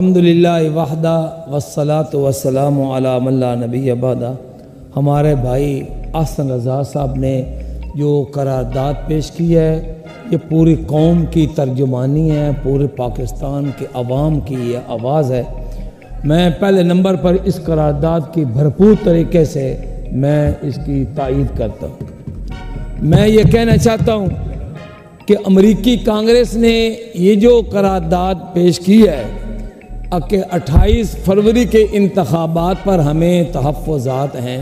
الحمدللہ وحدہ والصلاۃ والسلام علی من لا نبی بعدہ۔ ہمارے بھائی احسن رضا صاحب نے جو قرارداد پیش کی ہے یہ پوری قوم کی ترجمانی ہے، پورے پاکستان کے عوام کی یہ آواز ہے۔ میں پہلے نمبر پر اس قرارداد کی بھرپور طریقے سے میں اس کی تائید کرتا ہوں۔ میں یہ کہنا چاہتا ہوں کہ امریکی کانگریس نے یہ جو قرارداد پیش کی ہے کہ 28 فروری کے انتخابات پر ہمیں تحفظات ہیں،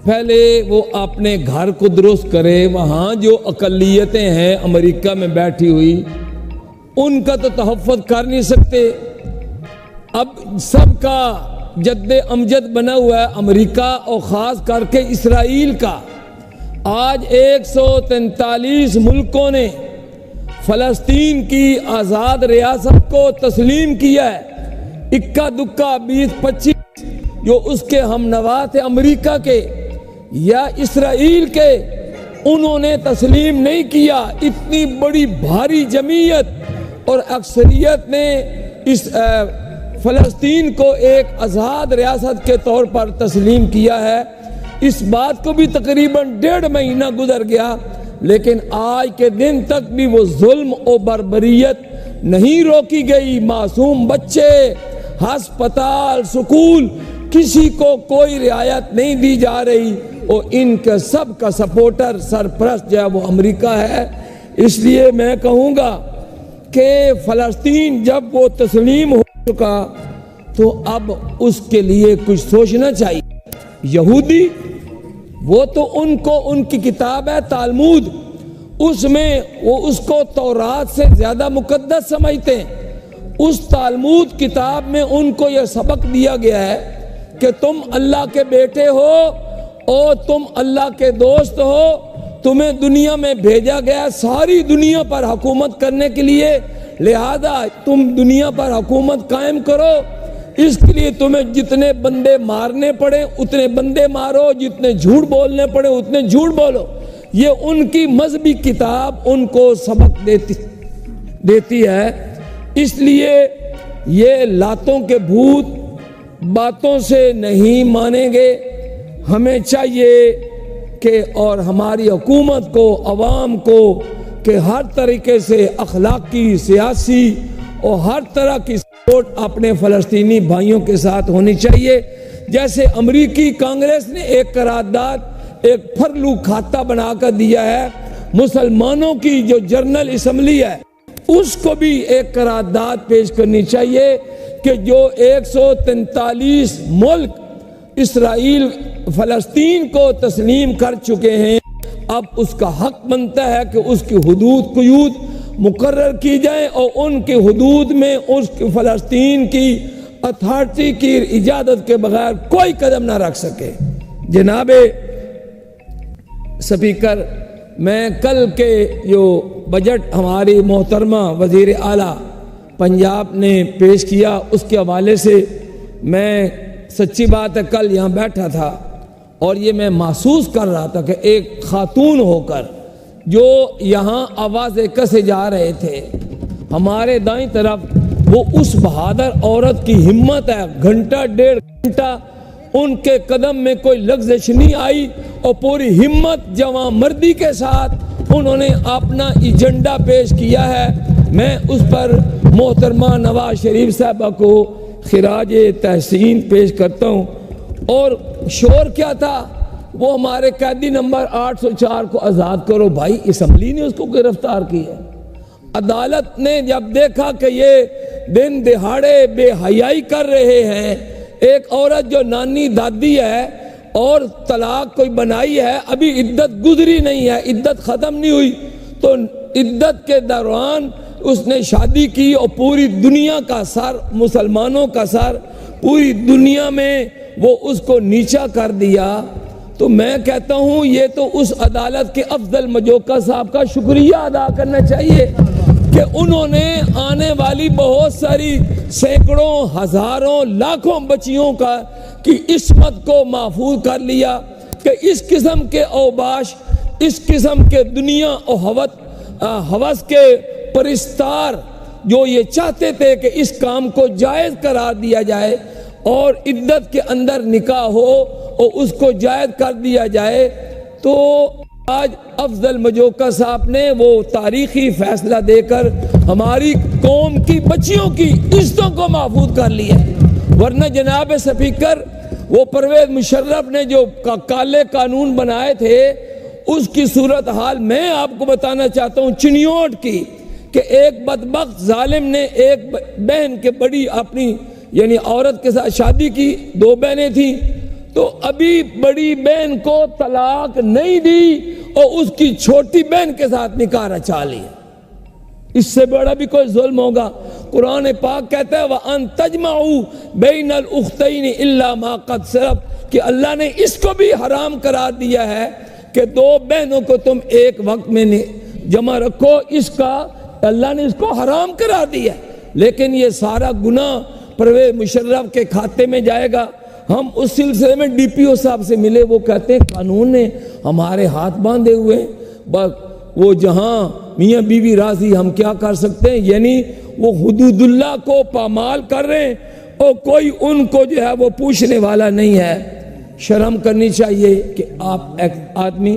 پہلے وہ اپنے گھر کو درست کرے۔ وہاں جو اقلیتیں ہیں امریکہ میں بیٹھی ہوئی ان کا تو تحفظ کر نہیں سکتے۔ اب سب کا جد امجد بنا ہوا ہے امریکہ اور خاص کر کے اسرائیل کا۔ آج 143 ملکوں نے فلسطین کی آزاد ریاست کو تسلیم کیا ہے۔ اکا دکا 20-25 جو اس کے ہم نوا تھے امریکہ کے یا اسرائیل کے، انہوں نے تسلیم نہیں کیا۔ اتنی بڑی بھاری جمعیت اور اکثریت نے اس فلسطین کو ایک آزاد ریاست کے طور پر تسلیم کیا ہے۔ اس بات کو بھی تقریباً 1.5 مہینہ گزر گیا، لیکن آج کے دن تک بھی وہ ظلم و بربریت نہیں روکی گئی۔ معصوم بچے، ہسپتال، سکول، کسی کو کوئی رعایت نہیں دی جا رہی، اور ان کے سب کا سپورٹر سرپرست جو ہے وہ امریکہ ہے۔ اس لیے میں کہوں گا کہ فلسطین جب وہ تسلیم ہو چکا تو اب اس کے لیے کچھ سوچنا چاہیے۔ یہودی وہ تو ان کی کتاب ہے تالمود، اس میں وہ اس کو تورات سے زیادہ مقدس سمجھتے ہیں۔ اس تالمود کتاب میں ان کو یہ سبق دیا گیا ہے کہ تم اللہ کے بیٹے ہو اور تم اللہ کے دوست ہو، تمہیں دنیا میں بھیجا گیا ساری دنیا پر حکومت کرنے کے لیے، لہذا تم دنیا پر حکومت قائم کرو۔ اس کے لیے تمہیں جتنے بندے مارنے پڑے اتنے بندے مارو، جتنے جھوٹ بولنے پڑے اتنے جھوٹ بولو۔ یہ ان کی مذہبی کتاب ان کو سبق دیتی ہے۔ اس لیے یہ لاتوں کے بھوت باتوں سے نہیں مانیں گے۔ ہمیں چاہیے کہ اور ہماری حکومت کو، عوام کو، کہ ہر طریقے سے اخلاقی، سیاسی اور ہر طرح کی سپورٹ اپنے فلسطینی بھائیوں کے ساتھ ہونی چاہیے۔ جیسے امریکی کانگریس نے ایک قرارداد، ایک پھرلو کھاتا بنا کر دیا ہے، مسلمانوں کی جو جنرل اسمبلی ہے اس کو بھی ایک قرارداد پیش کرنی چاہیے کہ جو 143 ملک اسرائیل فلسطین کو تسلیم کر چکے ہیں، اب اس کا حق بنتا ہے کہ اس کی حدود قیود مقرر کی جائیں اور ان کی حدود میں اس فلسطین کی اتھارٹی کی اجازت کے بغیر کوئی قدم نہ رکھ سکے۔ جناب سپیکر، میں کل کے جو بجٹ ہماری محترمہ وزیر اعلیٰ پنجاب نے پیش کیا اس کے حوالے سے میں سچی بات ہے کل یہاں بیٹھا تھا اور یہ میں محسوس کر رہا تھا کہ ایک خاتون ہو کر جو یہاں آوازیں کسے جا رہے تھے، ہمارے دائیں طرف وہ اس بہادر عورت کی ہمت ہے، گھنٹہ 1.5 گھنٹہ ان کے قدم میں کوئی لغزش نہیں آئی اور پوری ہمت جواں مردی کے ساتھ انہوں نے اپنا ایجنڈا پیش کیا ہے۔ میں اس پر محترمہ نواز شریف صاحبہ کو خراج تحسین پیش کرتا ہوں۔ اور شور کیا تھا؟ وہ ہمارے قیدی نمبر 804 کو آزاد کرو۔ بھائی اسمبلی نے اس کو گرفتار کیا ہے۔ عدالت نے جب دیکھا کہ یہ دن دہاڑے بے حیائی کر رہے ہیں، ایک عورت جو نانی دادی ہے اور طلاق کوئی بنائی ہے، ابھی عدت گزری نہیں ہے، عدت ختم نہیں ہوئی، تو عدت کے دوران اس نے شادی کی اور پوری دنیا کا سر، مسلمانوں کا سر پوری دنیا میں وہ اس کو نیچا کر دیا۔ تو میں کہتا ہوں یہ تو اس عدالت کے افضل مجوکا صاحب کا شکریہ ادا کرنا چاہیے کہ انہوں نے آنے والی بہت ساری سینکڑوں، ہزاروں، لاکھوں بچیوں کی عصمت کو محفوظ کر لیا کہ اس قسم کے اوباش، اس قسم کے دنیا اور ہوس کے پرستار جو یہ چاہتے تھے کہ اس کام کو جائز قرار دیا جائے اور عدت کے اندر نکاح ہو اور اس کو جائز کر دیا جائے، تو آج افضل مجوکا صاحب نے وہ تاریخی فیصلہ دے کر ہماری قوم کی بچیوں کی عزتوں کو محفوظ کر لیا۔ ورنہ جناب سپیکر، وہ پرویز مشرف نے جو کالے قانون بنائے تھے، اس کی صورتحال میں آپ کو بتانا چاہتا ہوں چنیوٹ کی، کہ ایک بدبخت ظالم نے ایک بہن کے بڑی اپنی یعنی عورت کے ساتھ شادی کی، 2 بہنیں تھیں، تو ابھی بڑی بہن کو طلاق نہیں دی اور اس کی چھوٹی بہن کے ساتھ نکاح رچا لیا۔ اس سے بڑا بھی کوئی ظلم ہوگا؟ قرآن پاک کہتا ہے وَأَن تَجْمَعُوا بَيْنَ الْأُخْتَيْنِ إِلَّا مَا قَدْ سَلَفَ، کہ اللہ نے اس کو بھی حرام قرار دیا ہے کہ 2 بہنوں کو تم ایک وقت میں جمع رکھو، اس کا اللہ نے اس کو حرام قرار دیا ہے۔ لیکن یہ سارا گناہ پرویز مشرف کے کھاتے میں جائے گا۔ ہم اس سلسلے میں ڈی پی او صاحب سے ملے، وہ کہتے ہیں قانون نے ہمارے ہاتھ باندھے ہوئے ہیں، بس وہ جہاں میاں بیوی راضی ہم کیا کر سکتے ہیں، یعنی وہ حدود اللہ کو پامال کر رہے ہیں اور کوئی ان کو جو ہے وہ پوچھنے والا نہیں ہے۔ شرم کرنی چاہیے کہ آپ ایک آدمی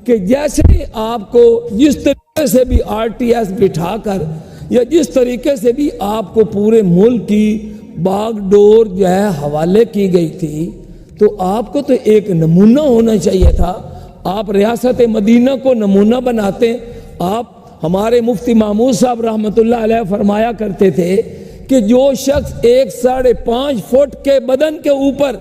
کہ جیسے آپ کو جس طریقے سے بھی آر ٹی ایس بٹھا کر یا جس طریقے سے بھی آپ کو پورے ملک کی باغ ڈور جو ہے حوالے کی گئی تھی، تو آپ کو تو ایک نمونہ ہونا چاہیے تھا۔ آپ ریاست مدینہ کو نمونہ بناتے۔ آپ ہمارے مفتی محمود صاحب رحمۃ اللہ علیہ فرمایا کرتے تھے کہ جو شخص 1.5 فٹ کے بدن کے اوپر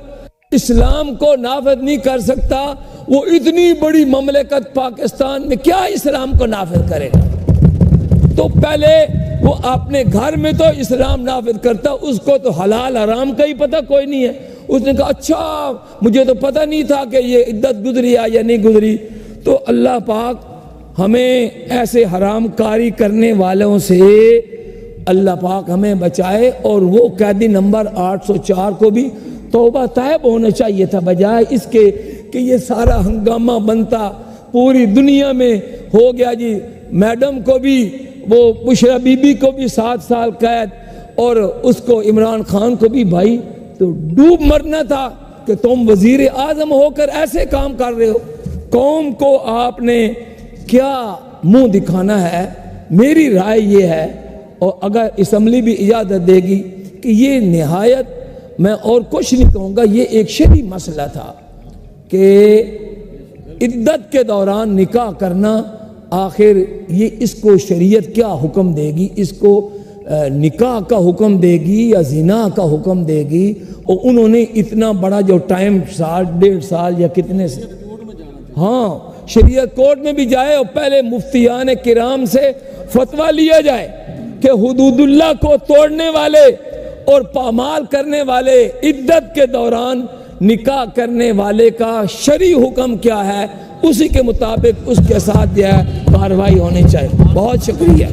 اسلام کو نافذ نہیں کر سکتا، وہ اتنی بڑی مملکت پاکستان میں کیا اسلام کو نافذ کرے گا؟ تو پہلے وہ اپنے گھر میں تو اسلام نافذ کرتا، اس کو تو حلال حرام کا ہی پتہ کوئی نہیں ہے۔ اس نے کہا اچھا مجھے تو پتہ نہیں تھا کہ یہ عدت گزری یا نہیں گزری۔ تو اللہ پاک ہمیں ایسے حرام کاری کرنے والوں سے اللہ پاک ہمیں بچائے، اور وہ قیدی نمبر 804 کو بھی توبہ طیب ہونا چاہیے تھا، بجائے اس کے کہ یہ سارا ہنگامہ بنتا پوری دنیا میں ہو گیا۔ جی میڈم کو بھی، وہ بشرا بی بی کو بھی 7 سال قید، اور اس کو عمران خان کو بھی۔ بھائی تو ڈوب مرنا تھا کہ تم وزیر اعظم ہو کر ایسے کام کر رہے ہو۔ قوم کو آپ نے کیا منہ دکھانا ہے؟ میری رائے یہ ہے، اور اگر اسمبلی بھی اجازت دے گی، کہ یہ نہایت، میں اور کچھ نہیں کہوں گا، یہ ایک شرعی مسئلہ تھا کہ عدت کے دوران نکاح کرنا، آخر یہ اس کو شریعت کیا حکم دے گی؟ اس کو نکاح کا حکم دے گی یا زنا کا حکم دے گی؟ اور انہوں نے اتنا بڑا جو ٹائم 1.5 سال یا کتنے سے، ہاں شریعت کورٹ میں بھی جائے اور پہلے مفتیان کرام سے فتویٰ لیا جائے کہ حدود اللہ کو توڑنے والے اور پامال کرنے والے عدت کے دوران نکاح کرنے والے کا شرعی حکم کیا ہے، اسی کے مطابق اس کے ساتھ جو ہے کارروائی ہونی چاہیے۔ بہت شکریہ۔